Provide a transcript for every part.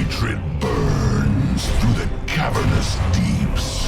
hatred burns through the cavernous deeps.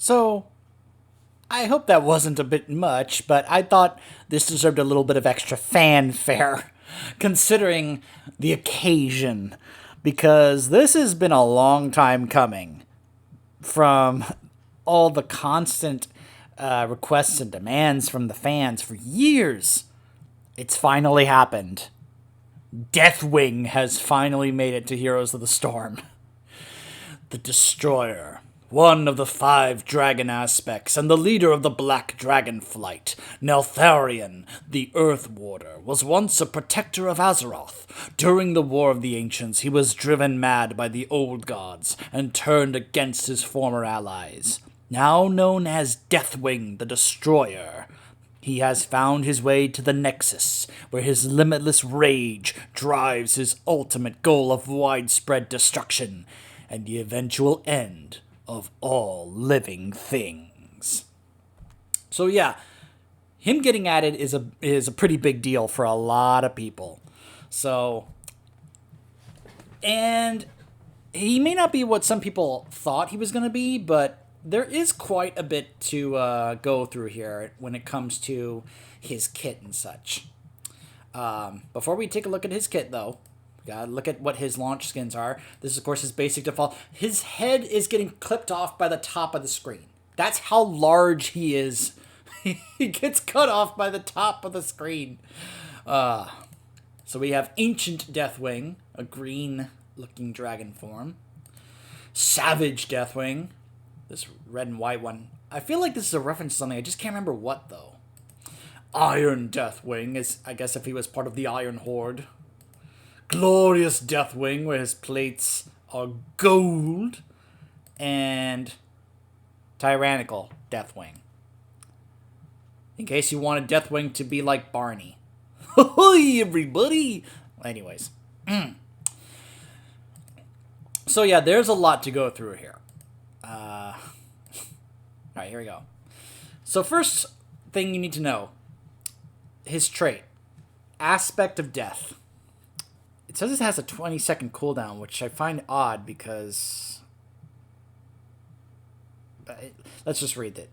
So, I hope that wasn't a bit much, but I thought this deserved a little bit of extra fanfare, considering the occasion, because this has been a long time coming from all the constant requests and demands from the fans for years. It's finally happened. Deathwing has finally made it to Heroes of the Storm. The Destroyer, one of the 5 dragon aspects, and the leader of the Black Dragon Flight, Neltharion, the Earth Warder, was once a protector of Azeroth. During the War of the Ancients, he was driven mad by the old gods and turned against his former allies. Now known as Deathwing, the Destroyer, he has found his way to the Nexus, where his limitless rage drives his ultimate goal of widespread destruction and the eventual end of all living things. So yeah, him getting added is a pretty big deal for a lot of people. So, and he may not be what some people thought he was going to be, but there is quite a bit to go through here when it comes to his kit and such. Before we take a look at his kit, though, we gotta look at what his launch skins are. This is, of course, his basic default. His head is getting clipped off by the top of the screen. That's how large he is. He gets cut off by the top of the screen. So we have Ancient Deathwing, a green-looking dragon form. Savage Deathwing, this red and white one. I feel like this is a reference to something. I just can't remember what, though. Iron Deathwing is, I guess, if he was part of the Iron Horde. Glorious Deathwing, where his plates are gold. And Tyrannical Deathwing, in case you wanted Deathwing to be like Barney. Hi, everybody! Anyways. So yeah, there's a lot to go through here. Alright, here we go. So first thing you need to know, his trait, Aspect of Death. It says it has a 20-second cooldown, which I find odd because Let's just read it.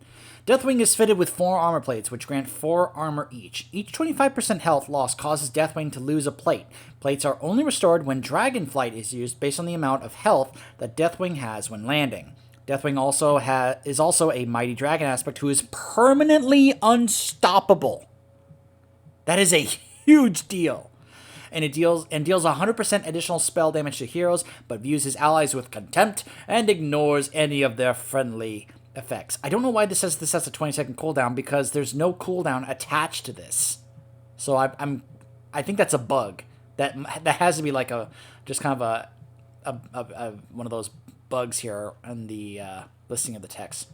Deathwing is fitted with 4 armor plates, which grant 4 armor each. Each 25% health loss causes Deathwing to lose a plate. Plates are only restored when Dragonflight is used based on the amount of health that Deathwing has when landing. Deathwing is also a Mighty Dragon aspect who is permanently unstoppable. That is a huge deal. And it deals 100% additional spell damage to heroes, but views his allies with contempt and ignores any of their friendly effects. I don't know why this says this has a 20-second cooldown, because there's no cooldown attached to this. So I think that's a bug. That has to be like just kind of a one of those bugs here on the listing of the text.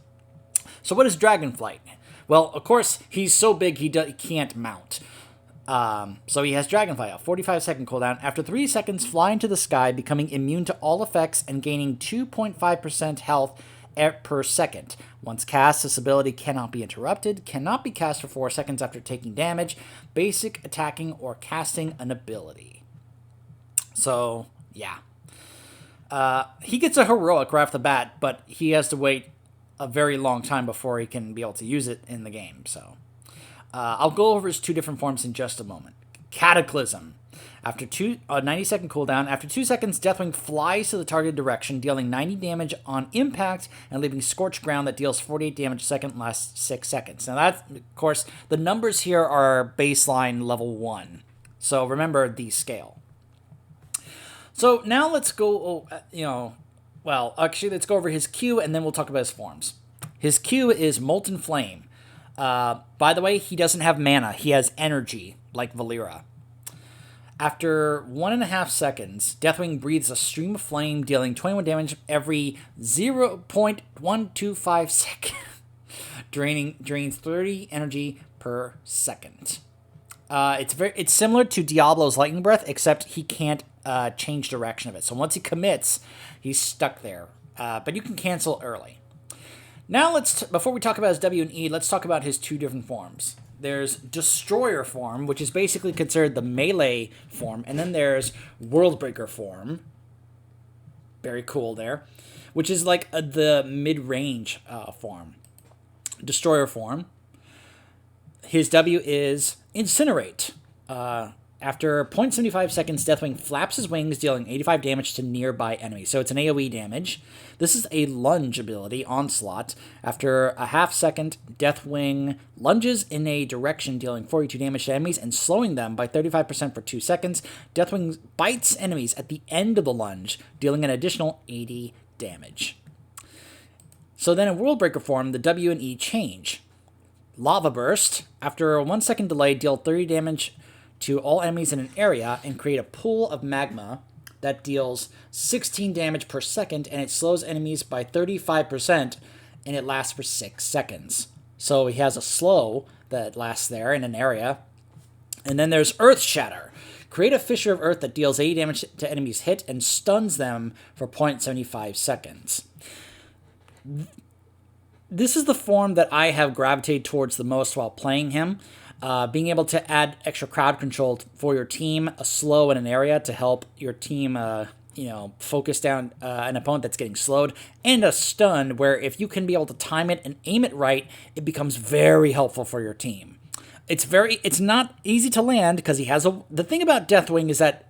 So what is Dragonflight? Well, of course, he's so big he can't mount. So he has Dragonflight, a 45-second cooldown. After 3 seconds, fly into the sky, becoming immune to all effects and gaining 2.5% health per second. Once cast, this ability cannot be interrupted, cannot be cast for 4 seconds after taking damage, basic attacking or casting an ability. So, yeah. He gets a heroic right off the bat, but he has to wait a very long time before he can be able to use it in the game, so... I'll go over his 2 different forms in just a moment. Cataclysm. After a 90-second cooldown, after 2 seconds, Deathwing flies to the targeted direction, dealing 90 damage on impact and leaving scorched ground that deals 48 damage a second, lasts 6 seconds. Now that, of course, the numbers here are baseline level 1. So remember the scale. So now let's go, let's go over his Q and then we'll talk about his forms. His Q is Molten Flame. By the way, he doesn't have mana. He has energy, like Valera. After 1.5 seconds, Deathwing breathes a stream of flame, dealing 21 damage every 0.125 seconds. Drains 30 energy per second. It's similar to Diablo's Lightning Breath, except he can't change direction of it. So once he commits, he's stuck there. But you can cancel early. Now before we talk about his W and E, let's talk about his 2 different forms. There's Destroyer form, which is basically considered the melee form, and then there's Worldbreaker form. Very cool there. Which is like the mid-range form. Destroyer form. His W is Incinerate. After 0.75 seconds, Deathwing flaps his wings, dealing 85 damage to nearby enemies. So it's an AoE damage. This is a lunge ability, Onslaught. After a half second, Deathwing lunges in a direction, dealing 42 damage to enemies and slowing them by 35% for 2 seconds. Deathwing bites enemies at the end of the lunge, dealing an additional 80 damage. So then in Worldbreaker form, the W and E change. Lava Burst. After a 1 second delay, deal 30 damage to all enemies in an area and create a pool of magma that deals 16 damage per second, and it slows enemies by 35%, and it lasts for 6 seconds. So he has a slow that lasts there in an area. And then there's Earth Shatter. Create a fissure of earth that deals 80 damage to enemies hit and stuns them for 0.75 seconds. This is the form that I have gravitated towards the most while playing him. Being able to add extra crowd control for your team, a slow in an area to help your team, focus down an opponent that's getting slowed, and a stun where if you can be able to time it and aim it right, it becomes very helpful for your team. It's not easy to land because he has the thing about Deathwing is that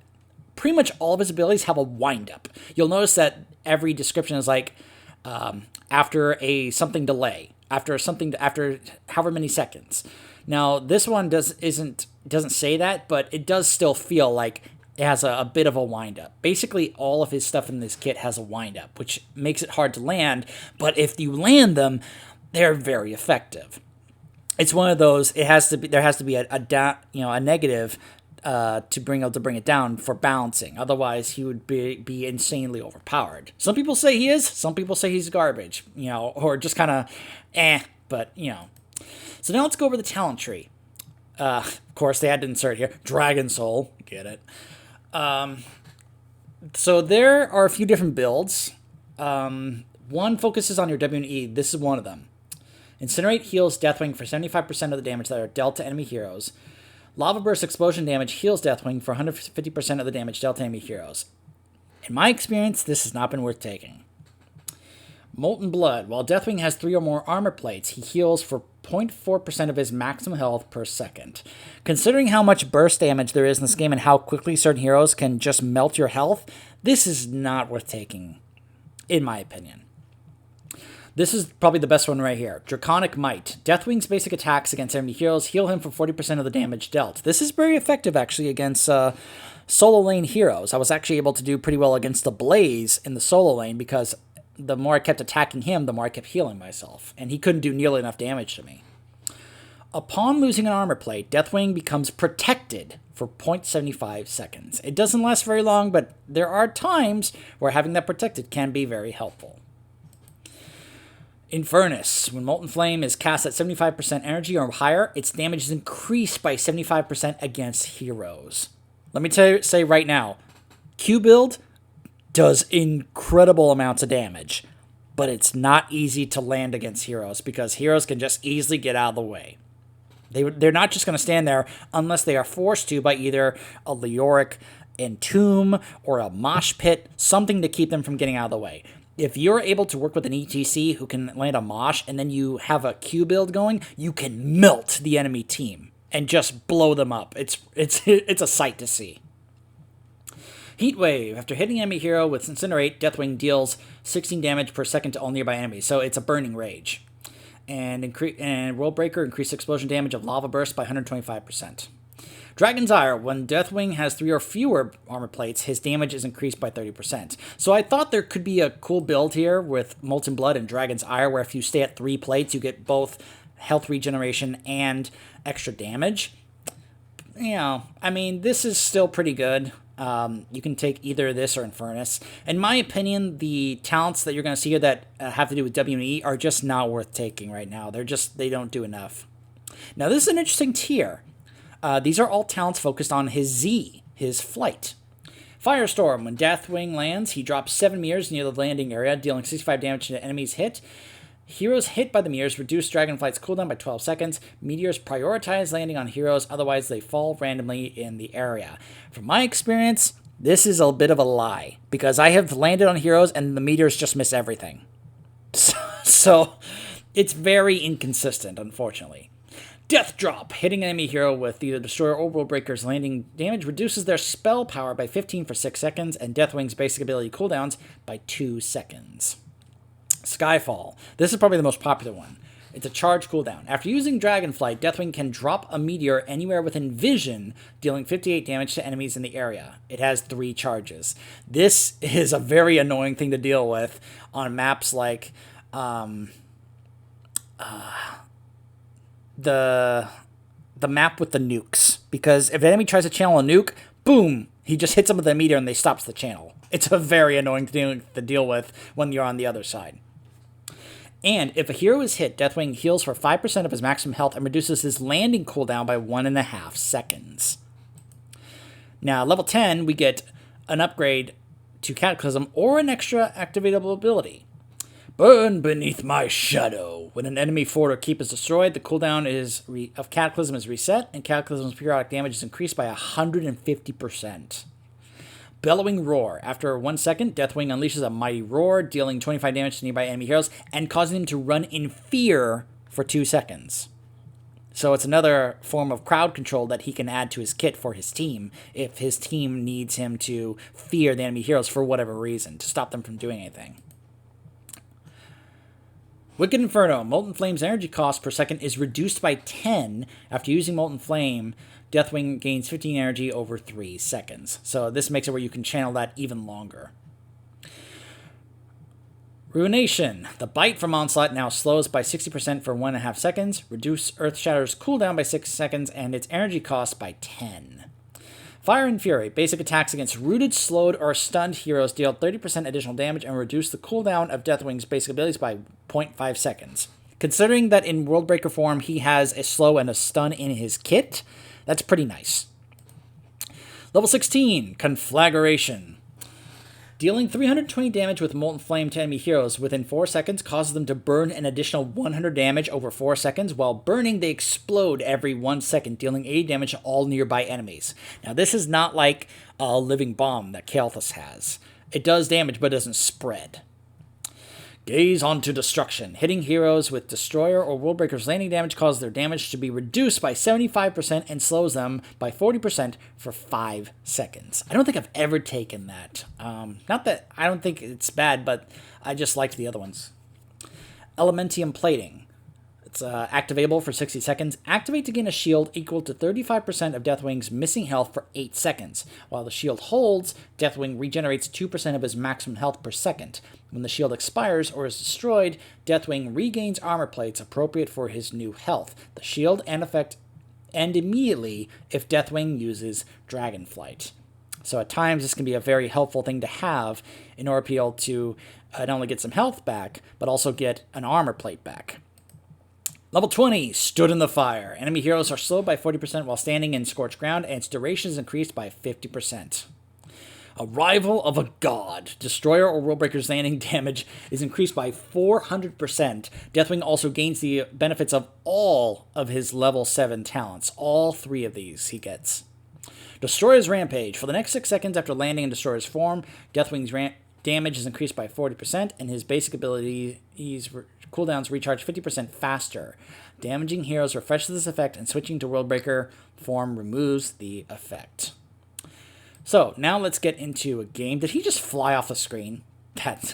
pretty much all of his abilities have a wind-up. You'll notice that every description is like, after a something delay, after however many seconds. Now, this one doesn't say that, but it does still feel like it has a bit of a wind-up. Basically, all of his stuff in this kit has a wind-up, which makes it hard to land, but if you land them, they're very effective. It's one of those, there has to be a negative to bring it down for balancing. Otherwise, he would be insanely overpowered. Some people say he is, some people say he's garbage, or just kind of but. So now let's go over the talent tree. Of course, they had to insert here Dragon Soul. Get it? So there are a few different builds. One focuses on your W and E. This is one of them. Incinerate heals Deathwing for 75% of the damage that are dealt to enemy heroes. Lava Burst Explosion damage heals Deathwing for 150% of the damage dealt to enemy heroes. In my experience, this has not been worth taking. Molten Blood. While Deathwing has 3 or more armor plates, he heals for 0.4% of his maximum health per second. Considering how much burst damage there is in this game and how quickly certain heroes can just melt your health, this is not worth taking, in my opinion. This is probably the best one right here. Draconic Might. Deathwing's basic attacks against enemy heroes heal him for 40% of the damage dealt. This is very effective, actually, against solo lane heroes. I was actually able to do pretty well against the Blaze in the solo lane because the more I kept attacking him, the more I kept healing myself. And he couldn't do nearly enough damage to me. Upon losing an armor plate, Deathwing becomes protected for 0.75 seconds. It doesn't last very long, but there are times where having that protected can be very helpful. Infernus. When Molten Flame is cast at 75% energy or higher, its damage is increased by 75% against heroes. Let me say right now, Q build does incredible amounts of damage, but it's not easy to land against heroes because heroes can just easily get out of the way. They're not just going to stand there unless they are forced to by either a Leoric Entomb or a Mosh Pit, something to keep them from getting out of the way. If you're able to work with an ETC who can land a Mosh and then you have a Q build going, you can melt the enemy team and just blow them up. It's a sight to see. Heatwave. After hitting an enemy hero with Incinerate, Deathwing deals 16 damage per second to all nearby enemies, so it's a burning rage. And Worldbreaker, increased explosion damage of Lava Burst by 125%. Dragon's Ire. When Deathwing has 3 or fewer armor plates, his damage is increased by 30%. So I thought there could be a cool build here with Molten Blood and Dragon's Ire, where if you stay at 3 plates, you get both health regeneration and extra damage. You know, I mean, this is still pretty good. You can take either this or Infernus. In my opinion, the talents that you're going to see here that have to do with W&E are just not worth taking right now. They don't do enough. Now, this is an interesting tier. These are all talents focused on his Z, his flight. Firestorm. When Deathwing lands, he drops 7 mirrors near the landing area, dealing 65 damage to enemies hit. Heroes hit by the mirrors reduce Dragonflight's cooldown by 12 seconds. Meteors prioritize landing on heroes, otherwise they fall randomly in the area. From my experience, this is a bit of a lie, because I have landed on heroes and the meteors just miss everything. So it's very inconsistent, unfortunately. Death Drop. Hitting an enemy hero with either Destroyer or Worldbreaker's landing damage reduces their spell power by 15 for 6 seconds, and Deathwing's basic ability cooldowns by 2 seconds. Skyfall. This is probably the most popular one. It's a charge cooldown. After using Dragonflight, Deathwing can drop a meteor anywhere within vision, dealing 58 damage to enemies in the area. It has 3 charges. This is a very annoying thing to deal with on maps like the map with the nukes. Because if an enemy tries to channel a nuke, boom, he just hits them with a meteor and they stops the channel. It's a very annoying thing to deal with when you're on the other side. And if a hero is hit, Deathwing heals for 5% of his maximum health and reduces his landing cooldown by 1.5 seconds. Now, level 10, we get an upgrade to Cataclysm or an extra activatable ability. Burn beneath my shadow. When an enemy fort or keep is destroyed, the cooldown of Cataclysm is reset, and Cataclysm's periodic damage is increased by 150%. Bellowing Roar. After 1 second, Deathwing unleashes a mighty roar, dealing 25 damage to nearby enemy heroes and causing them to run in fear for 2 seconds. So it's another form of crowd control that he can add to his kit for his team if his team needs him to fear the enemy heroes for whatever reason, to stop them from doing anything. Wicked Inferno. Molten Flame's energy cost per second is reduced by 10 after using Molten Flame. Deathwing gains 15 energy over 3 seconds. So this makes it where you can channel that even longer. Ruination. The bite from Onslaught now slows by 60% for 1.5 seconds, reduce Earthshatter's cooldown by 6 seconds, and its energy cost by 10. Fire and Fury. Basic attacks against rooted, slowed, or stunned heroes deal 30% additional damage and reduce the cooldown of Deathwing's basic abilities by 0.5 seconds. Considering that in Worldbreaker form he has a slow and a stun in his kit, that's pretty nice. Level 16, Conflagration. Dealing 320 damage with Molten Flame to enemy heroes within 4 seconds causes them to burn an additional 100 damage over 4 seconds. While burning, they explode every 1 second, dealing 80 damage to all nearby enemies. Now, this is not like a living bomb that Kael'thas has. It does damage, but it doesn't spread. Gaze onto destruction. Hitting heroes with Destroyer or Worldbreaker's landing damage causes their damage to be reduced by 75% and slows them by 40% for 5 seconds. I don't think I've ever taken that. Not that I don't think it's bad, but I just liked the other ones. Elementium Plating. It's activatable for 60 seconds. Activate to gain a shield equal to 35% of Deathwing's missing health for 8 seconds. While the shield holds, Deathwing regenerates 2% of his maximum health per second. When the shield expires or is destroyed, Deathwing regains armor plates appropriate for his new health. The shield and effect end immediately if Deathwing uses Dragonflight. So at times this can be a very helpful thing to have in order to be able to not only get some health back, but also get an armor plate back. Level 20, Stood in the Fire. Enemy heroes are slowed by 40% while standing in scorched ground, and its duration is increased by 50%. Arrival of a God. Destroyer or Worldbreaker's landing damage is increased by 400%. Deathwing also gains the benefits of all of his level 7 talents. All 3 of these he gets. Destroyer's Rampage. For the next 6 seconds after landing in Destroyer's form, Deathwing's damage is increased by 40%, and his basic abilities cooldowns recharge 50% faster. Damaging heroes refreshes this effect, and switching to Worldbreaker form removes the effect. So, now let's get into a game. Did he just fly off the screen? That's...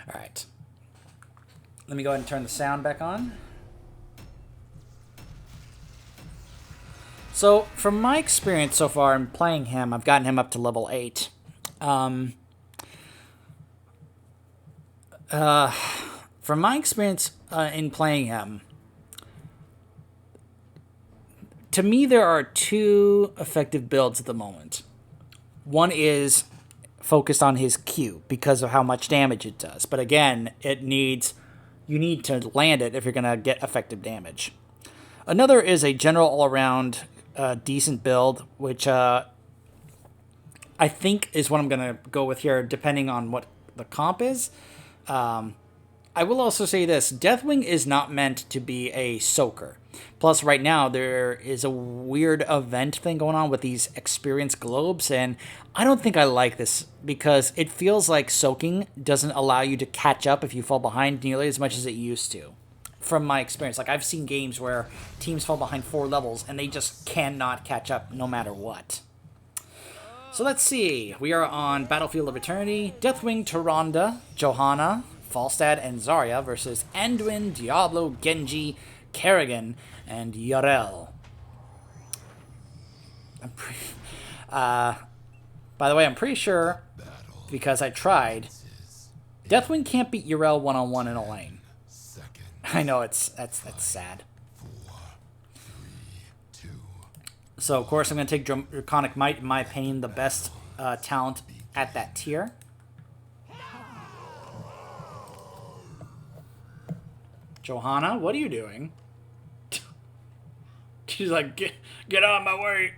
Alright. Let me go ahead and turn the sound back on. So, from my experience so far in playing him, I've gotten him up to level 8. From my experience in playing him, to me there are 2 effective builds at the moment. One is focused on his Q because of how much damage it does. But again, you need to land it if you're going to get effective damage. Another is a general all-around decent build, which I think is what I'm going to go with here, depending on what the comp is. I will also say this. Deathwing is not meant to be a soaker. Plus, right now, there is a weird event thing going on with these experience globes, and I don't think I like this because it feels like soaking doesn't allow you to catch up if you fall behind nearly as much as it used to. From my experience, like I've seen games where teams fall behind 4 levels and they just cannot catch up no matter what. So let's see. We are on Battlefield of Eternity. Deathwing, Tyrande, Johanna, Falstad, and Zarya versus Anduin, Diablo, Genji, Kerrigan, and Yarel. By the way, I'm pretty sure, because I tried, Deathwing can't beat Yarel one-on-one in a lane. I know, that's sad. So, of course, I'm going to take Draconic Might, in my opinion, the best talent at that tier. Johanna, what are you doing? She's like, get out of my way.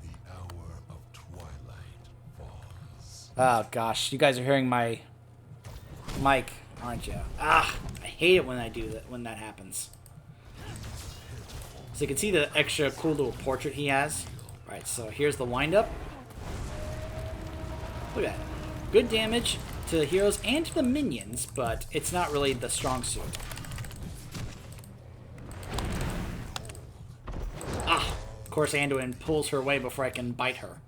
The hour of twilight falls. Oh, gosh. You guys are hearing my mic, aren't you? I hate it when I do that, when that happens. So you can see the extra cool little portrait he has. Alright, so here's the windup. Look at that. Good damage to the heroes and to the minions, but it's not really the strong suit. Of course Anduin pulls her away before I can bite her.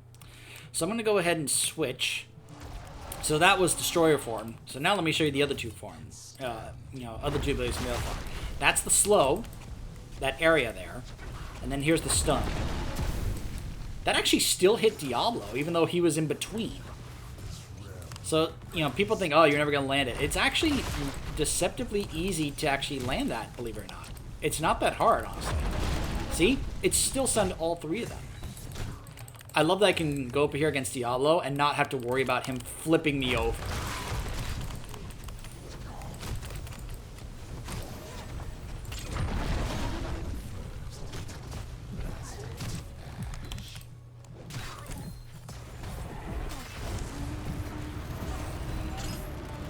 So I'm going to go ahead and switch. So that was Destroyer form. So now let me show you the other 2 forms. Other 2 abilities from the other form. That's the slow. That area there. And then here's the stun. That actually still hit Diablo, even though he was in between. So, people think, oh, you're never going to land it. It's actually deceptively easy to actually land that, believe it or not. It's not that hard, honestly. See? It's still stunned all 3 of them. I love that I can go up here against Diablo and not have to worry about him flipping me over.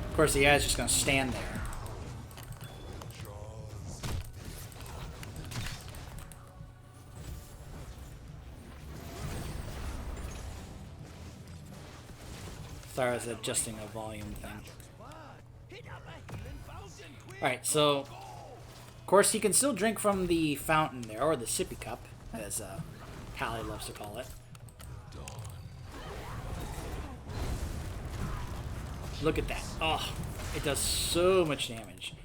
Of course, the guy's just going to stand there. Sorry, I was adjusting a volume thing. Alright, so... Of course, he can still drink from the fountain there, or the sippy cup, as Callie loves to call it. Look at that. Oh, it does so much damage.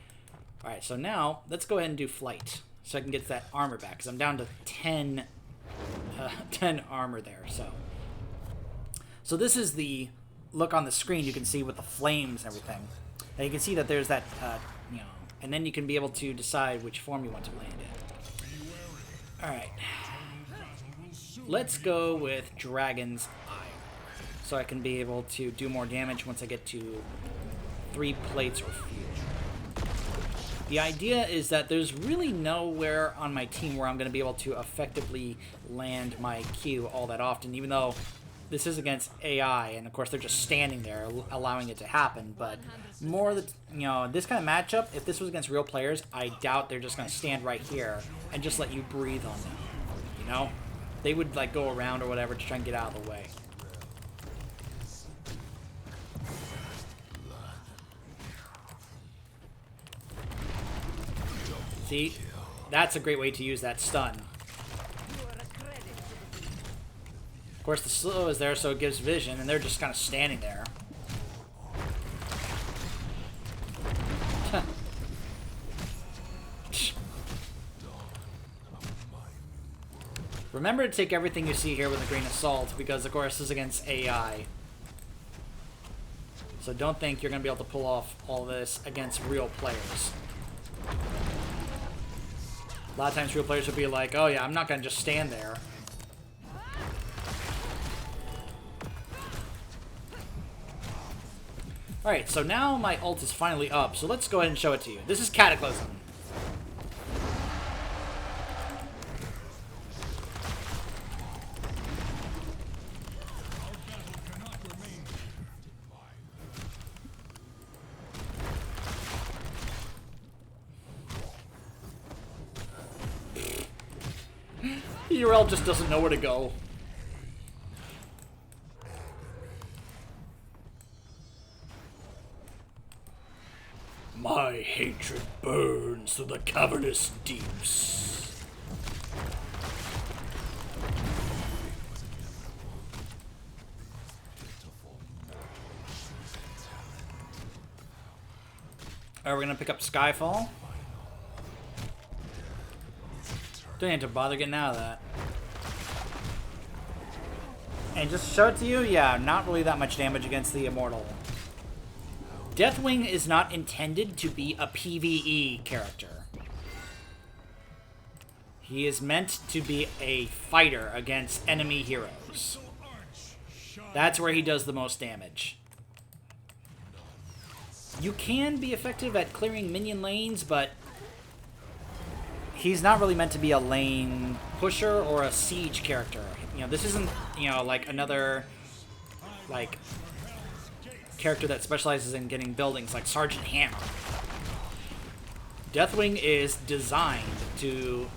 Alright, so now, let's go ahead and do flight. So I can get that armor back, because I'm down to 10 armor there, so... So this is the look on the screen you can see with the flames and everything. And you can see that there's that, you know... And then you can be able to decide which form you want to land in. Alright. Let's go with Dragon's Ire. So I can be able to do more damage once I get to 3 plates or fewer. The idea is that there's really nowhere on my team where I'm going to be able to effectively land my Q all that often, even though this is against AI, and of course they're just standing there allowing it to happen, but more the, you know, this kind of matchup, if this was against real players, I doubt they're just going to stand right here and just let you breathe on them, you know? They would like go around or whatever to try and get out of the way. See, that's a great way to use that stun. Of course, the slow is there, so it gives vision, and they're just kind of standing there. Remember to take everything you see here with a grain of salt, because, of course, this is against AI. So don't think you're going to be able to pull off all this against real players. A lot of times real players will be like, oh yeah, I'm not going to just stand there. Alright, so now my ult is finally up, so let's go ahead and show it to you. This is Cataclysm. URL just doesn't know where to go. My hatred burns through the cavernous deeps. Alright, we're gonna pick up Skyfall. Don't have to bother getting out of that. And just show it to you, yeah, not really that much damage against the Immortal. Deathwing is not intended to be a PvE character. He is meant to be a fighter against enemy heroes. That's where he does the most damage. You can be effective at clearing minion lanes, but he's not really meant to be a lane pusher or a siege character. You know, this isn't, you know, like another, like, character that specializes in getting buildings like Sergeant Hammer. Deathwing is designed to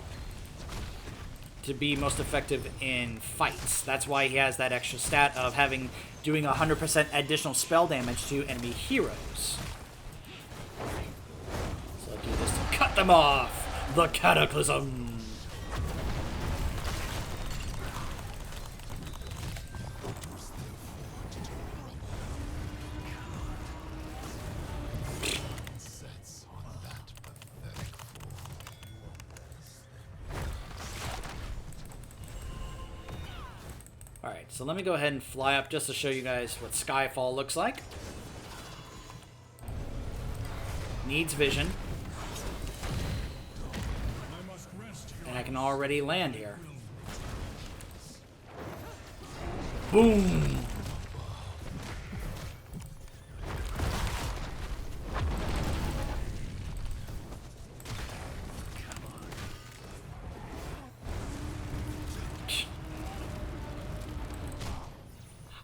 be most effective in fights. That's why he has that extra stat of doing 100% additional spell damage to enemy heroes. So do this to cut them off. The Cataclysm. Alright, so let me go ahead and fly up just to show you guys what Skyfall looks like. Needs vision. And I can already land here. Boom!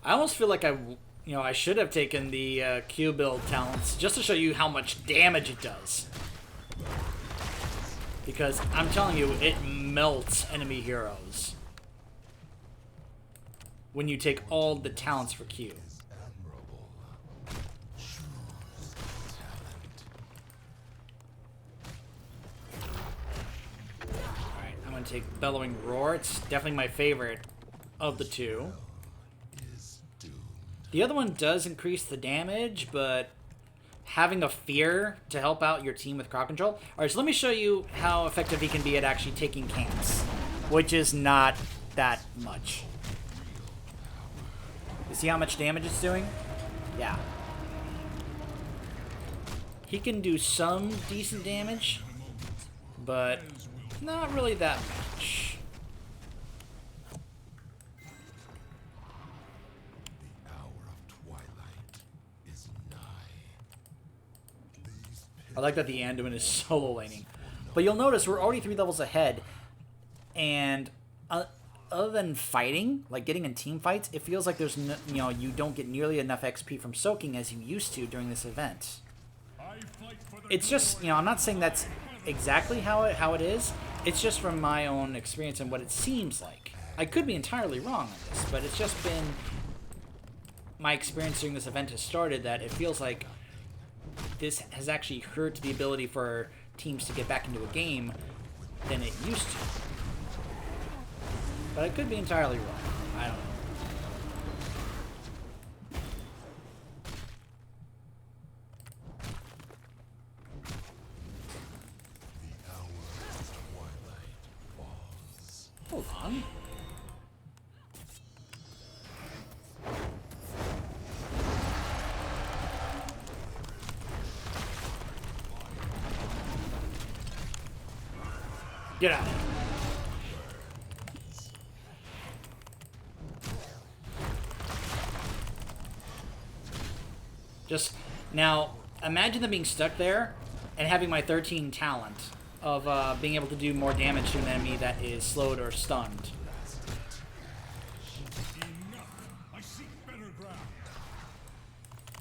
I almost feel like I should have taken the Q build talents just to show you how much damage it does. Because I'm telling you, it melts enemy heroes when you take all the talents for Q. going to take Bellowing Roar. It's definitely my favorite of the two. The other one does increase the damage, but having a fear to help out your team with crowd control. Alright, so let me show you how effective he can be at actually taking camps, which is not that much. You see how much damage it's doing? Yeah. He can do some decent damage, but not really that much. The hour of twilight is nigh. I like that the Anduin is solo laning. But you'll notice we're already 3 levels ahead, and other than fighting, like getting in team fights, it feels like there's no, you don't get nearly enough XP from soaking as you used to during this event. It's just, I'm not saying that's exactly how it is. It's just from my own experience and what it seems like. I could be entirely wrong on this, but it's just been my experience during this event has started that it feels like this has actually hurt the ability for teams to get back into a game than it used to. But I could be entirely wrong. I don't know. The hour of twilight falls. Hold on. Get out of here. Just, now, imagine them being stuck there and having my 13 talent of being able to do more damage to an enemy that is slowed or stunned. I seek better ground.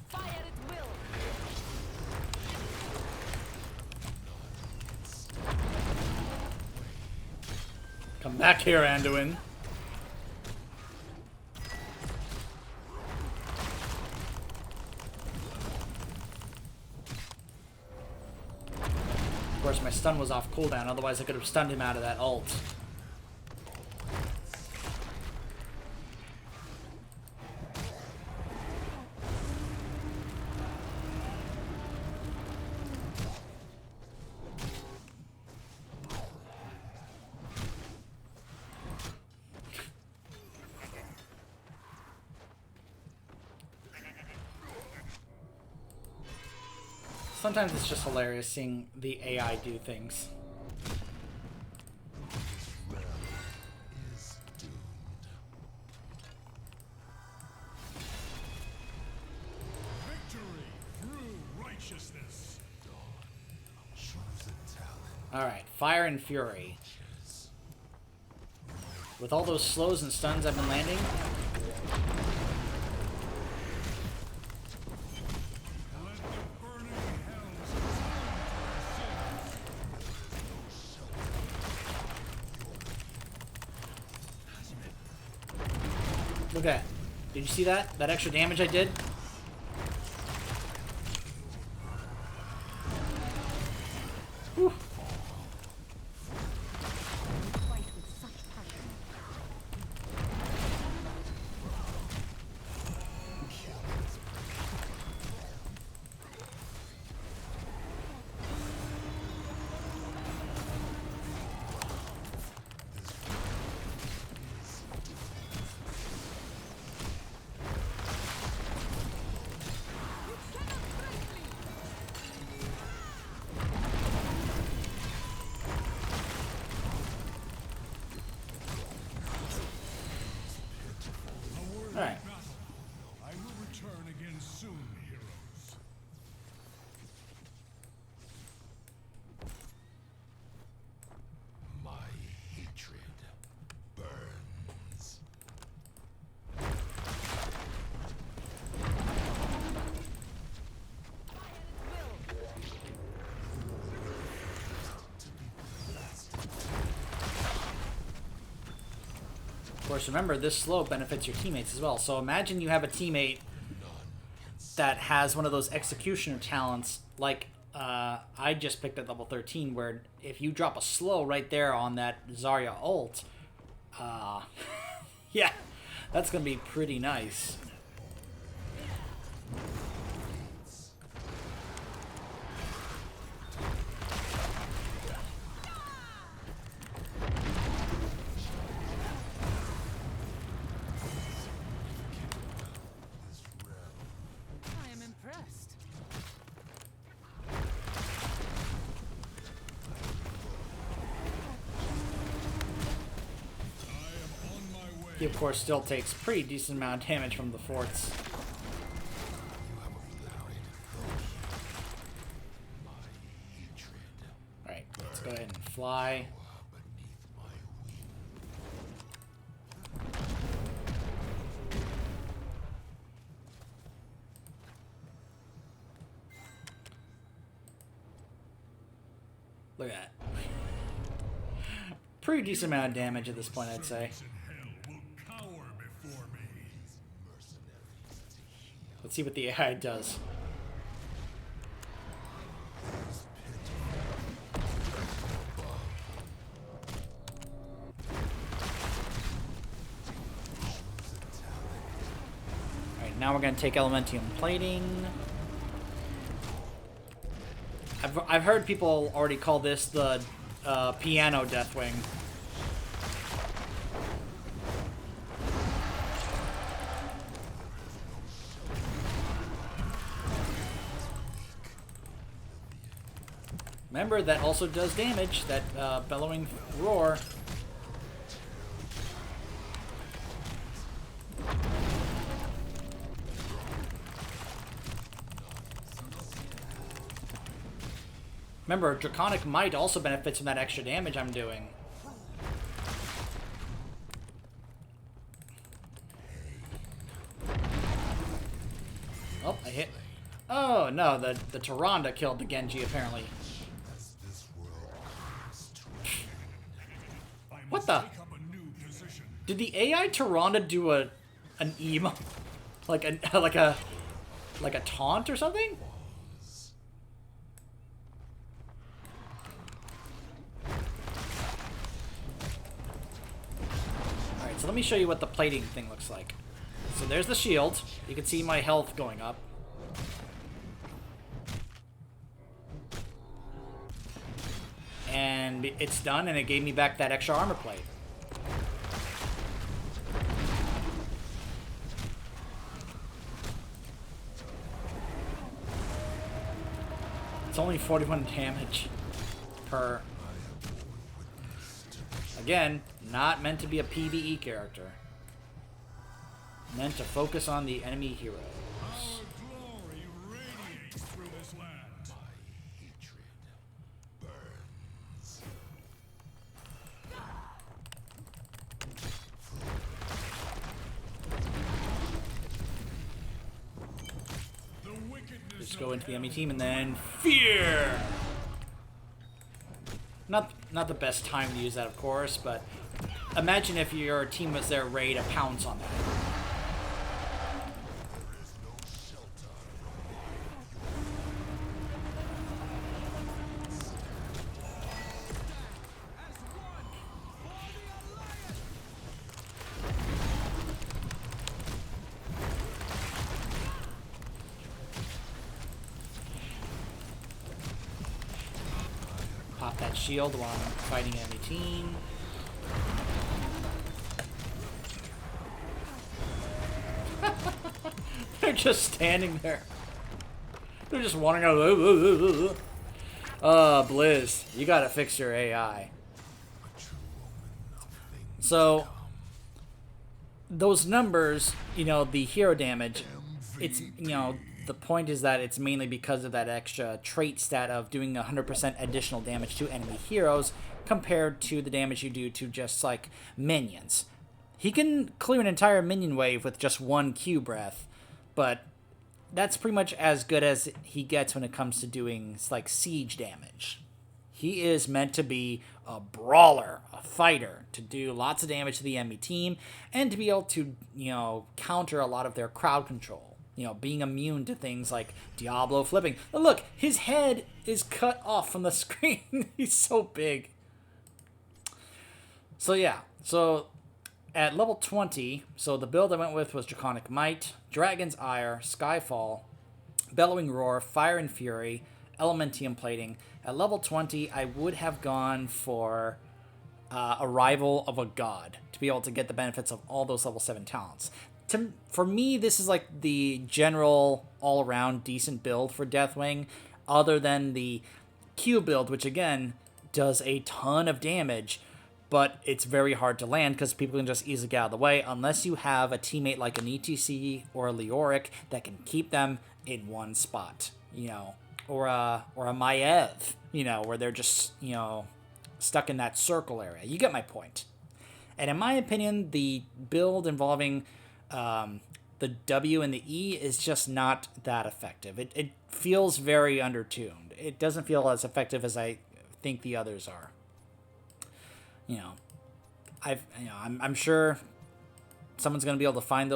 Fire at will. Come back here, Anduin. Of course, my stun was off cooldown, otherwise I could have stunned him out of that ult. Sometimes it's just hilarious seeing the AI do things. Is doomed. Victory through righteousness. Choose a talent. Alright, Fire and Fury. With all those slows and stuns I've been landing, Let the burning hells look at that. Did you see that? That extra damage I did? Whew. Fight with such passion. Alright. I will return again soon, heroes. My hatred burns. Of course, remember, this slow benefits your teammates as well. So imagine you have a teammate that has one of those executioner talents, like I just picked at level 13, where if you drop a slow right there on that Zarya ult, yeah, that's gonna be pretty nice. I am impressed. He, of course, still takes pretty decent amount of damage from the forts. Alright, let's go ahead and fly. Look at that. Pretty decent amount of damage at this point, I'd say. Let's see what the AI does. Alright, now we're going to take Elementium Plating. I've heard people already call this the piano Deathwing. Remember, that also does damage, that bellowing roar. Remember, Draconic Might also benefits from that extra damage I'm doing. Oh, I hit. Oh, no, the Tyrande killed the Genji, apparently. What the? Did the AI Tyrande do an emo? Like a taunt or something? Alright, so let me show you what the plating thing looks like. So there's the shield. You can see my health going up. And it's done, and it gave me back that extra armor plate. It's only 41 damage per. Again, not meant to be a PvE character. Meant to focus on the enemy heroes. Glory radiates through this land. Just go into the enemy team and then fear. Not the best time to use that, of course, but imagine if your team was there ready to pounce on that. Pop that shield while I'm fighting enemy team. They're just standing there. They're just wandering out. Blizz, you gotta fix your AI. So, those numbers, you know, the hero damage, it's, you know, the point is that it's mainly because of that extra trait stat of doing 100% additional damage to enemy heroes compared to the damage you do to just, like, minions. He can clear an entire minion wave with just one Q breath, but that's pretty much as good as he gets when it comes to doing, like, siege damage. He is meant to be a brawler, a fighter, to do lots of damage to the enemy team, and to be able to, you know, counter a lot of their crowd control. being immune to things like Diablo flipping. But look, his head is cut off from the screen. He's so big. So yeah, so at level 20, so the build I went with was Draconic Might, Dragon's Ire, Skyfall, Bellowing Roar, Fire and Fury, Elementium Plating. At level 20, I would have gone for Arrival of a God to be able to get the benefits of all those level 7 talents. For me, this is like the general all-around decent build for Deathwing, other than the Q build, which again does a ton of damage, but it's very hard to land because people can just easily get out of the way unless you have a teammate like an ETC or a Leoric that can keep them in one spot, or a Maiev, where they're just, stuck in that circle area. You get my point. And in my opinion, the build involving the W and the E is just not that effective. It feels very undertuned. It doesn't feel as effective as I think the others are. I'm sure someone's going to be able to find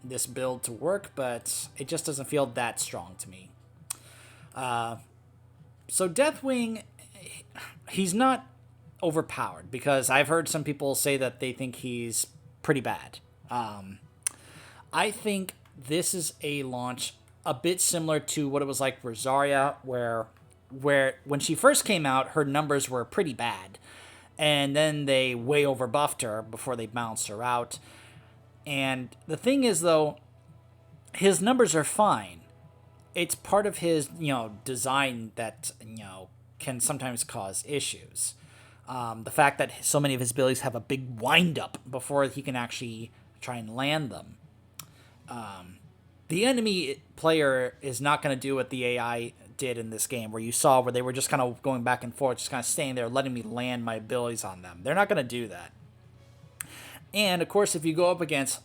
this build to work, but it just doesn't feel that strong to me. So Deathwing, he's not overpowered because I've heard some people say that they think he's pretty bad. I think this is a launch a bit similar to what it was like for Zarya, where when she first came out, her numbers were pretty bad. And then they way overbuffed her before they bounced her out. And the thing is, though, his numbers are fine. It's part of his, design that, can sometimes cause issues. The fact that so many of his abilities have a big wind-up before he can actually try and land them. The enemy player is not going to do what the AI did in this game, where you saw where they were just kind of going back and forth, just kind of staying there, letting me land my abilities on them. They're not going to do that. And, of course, if you go up against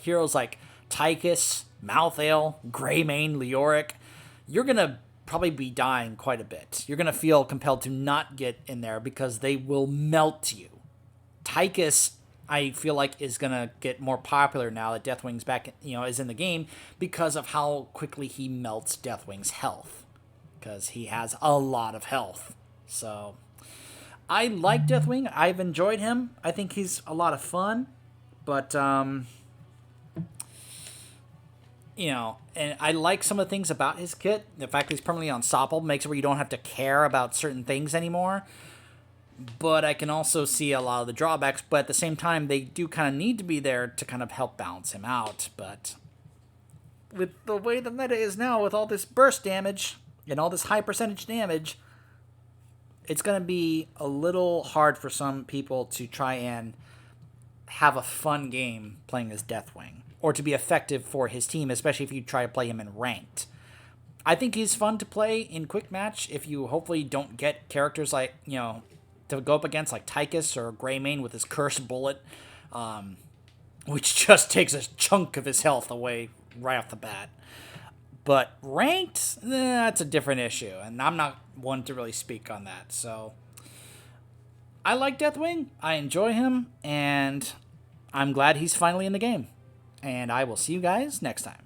heroes like Tychus, Malthael, Greymane, Leoric, you're going to probably be dying quite a bit. You're going to feel compelled to not get in there because they will melt you. Tychus, I feel like, is going to get more popular now that Deathwing's back, is in the game because of how quickly he melts Deathwing's health. Because he has a lot of health. So, I like Deathwing. I've enjoyed him. I think he's a lot of fun. But, and I like some of the things about his kit. The fact that he's permanently unstoppable makes it where you don't have to care about certain things anymore. But I can also see a lot of the drawbacks. But at the same time, they do kind of need to be there to kind of help balance him out. But with the way the meta is now, with all this burst damage and all this high percentage damage, it's going to be a little hard for some people to try and have a fun game playing as Deathwing, or to be effective for his team, especially if you try to play him in ranked. I think he's fun to play in quick match if you hopefully don't get characters like, to go up against like Tychus or Greymane with his cursed bullet, which just takes a chunk of his health away right off the bat. But ranked, that's a different issue, and I'm not one to really speak on that. So I like Deathwing, I enjoy him, and I'm glad he's finally in the game. And I will see you guys next time.